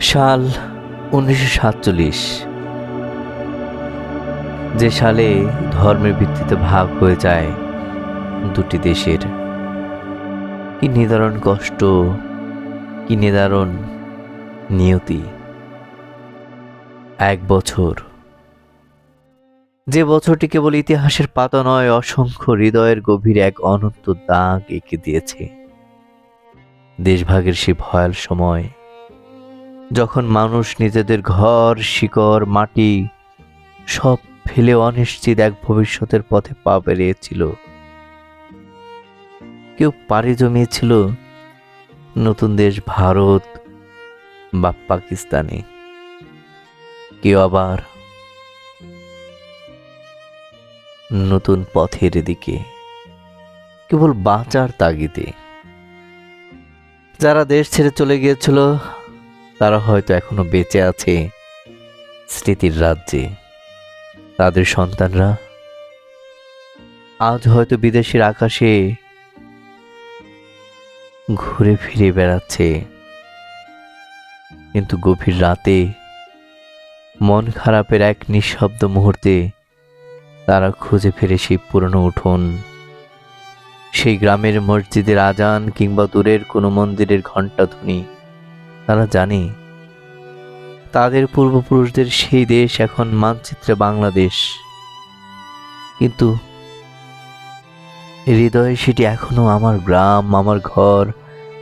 সাল 1947, যে সালে ধর্মের ভিত্তিতে ভাগ হয়ে যায় দুটি দেশের। কি নিদারুণ কষ্ট, কি নিদারুণ নিয়তি। 1 বছর, যে বছরটি কেবল ইতিহাসের পাতা নয়, অসংখ্য হৃদয়ের গভীরে এক অনন্ত দাগ এঁকে দিয়েছে। দেশভাগের সে ভয়াল সময়, যখন মানুষ নিজেদের ঘর, শিকড়, মাটি সব ফেলে অনিশ্চিত এক ভবিষ্যতের পথে পা বেরিয়েছিল। কেউ পাড়ি জমিয়েছিল নতুন দেশ ভারত বা পাকিস্তানে, কেউ আবার নতুন পথের দিকে, কেবল বাঁচার তাগিদে। যারা দেশ ছেড়ে চলে গিয়েছিল তারা হয়তো এখনো বেঁচে আছে স্মৃতির রাজ্যে। তাদের সন্তানরা আজ হয়তো বিদেশের আকাশে ঘুরে ফিরে বেড়াচ্ছে, কিন্তু গভীর রাতে মন খারাপের এক নিঃশব্দ মুহূর্তে তারা খুঁজে ফিরে সেই পুরনো উঠোন, সেই গ্রামের মসজিদের আজান কিংবা দূরের কোনো মন্দিরের ঘণ্টাধ্বনি। তারা জানে তাদের পূর্বপুরুষদের সেই দেশ এখন মানচিত্রে বাংলাদেশ, কিন্তু হৃদয়ে সেটি এখনো আমার গ্রাম, আমার ঘর,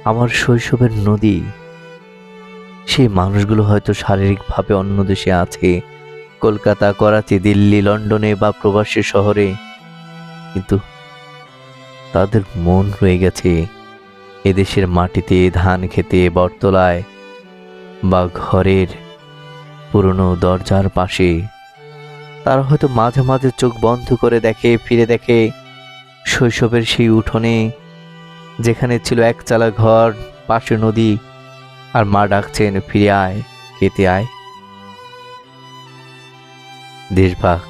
আমার শৈশবের নদী। সেই মানুষগুলো হয়তো শারীরিকভাবে অন্য দেশে আছে, কলকাতা, করাচি, দিল্লি, লন্ডনে বা প্রবাসী শহরে, কিন্তু তাদের মন রয়ে গেছে এদেশের মাটিতে, ধান খেতে, বটতলায় বা ঘরের পুরনো দরজার পাশে। তারা হয়তো মাঝে মাঝে চোখ বন্ধ করে দেখে, ফিরে দেখে শৈশবের সেই উঠোনে, যেখানে ছিল একচালা ঘর, পাশে নদী, আর মা ডাকছেন, ফিরে আয়, খেতে আয়। দেশভাগ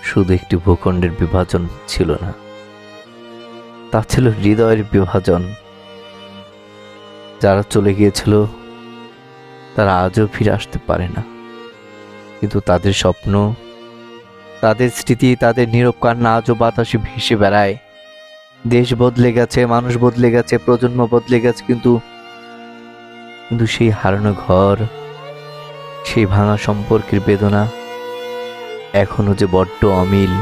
শুধু একটি ভূখণ্ডের বিভাজন ছিল না, তা ছিল হৃদয়ের বিভাজন। যারা চলে গিয়েছিল তারা আজও ফিরে আসতে পারে না, কিন্তু তাদের স্বপ্ন, তাদের স্মৃতি, তাদের নীরব কান্না আজও বাতাসে ভেসে বেড়ায়। দেশ বদলে গেছে, মানুষ বদলে গেছে, প্রজন্ম বদলে গেছে, কিন্তু কিন্তু সেই হারানো ঘর, সেই ভাঙা সম্পর্কের বেদনা এখনো যে বড্ড অমিল।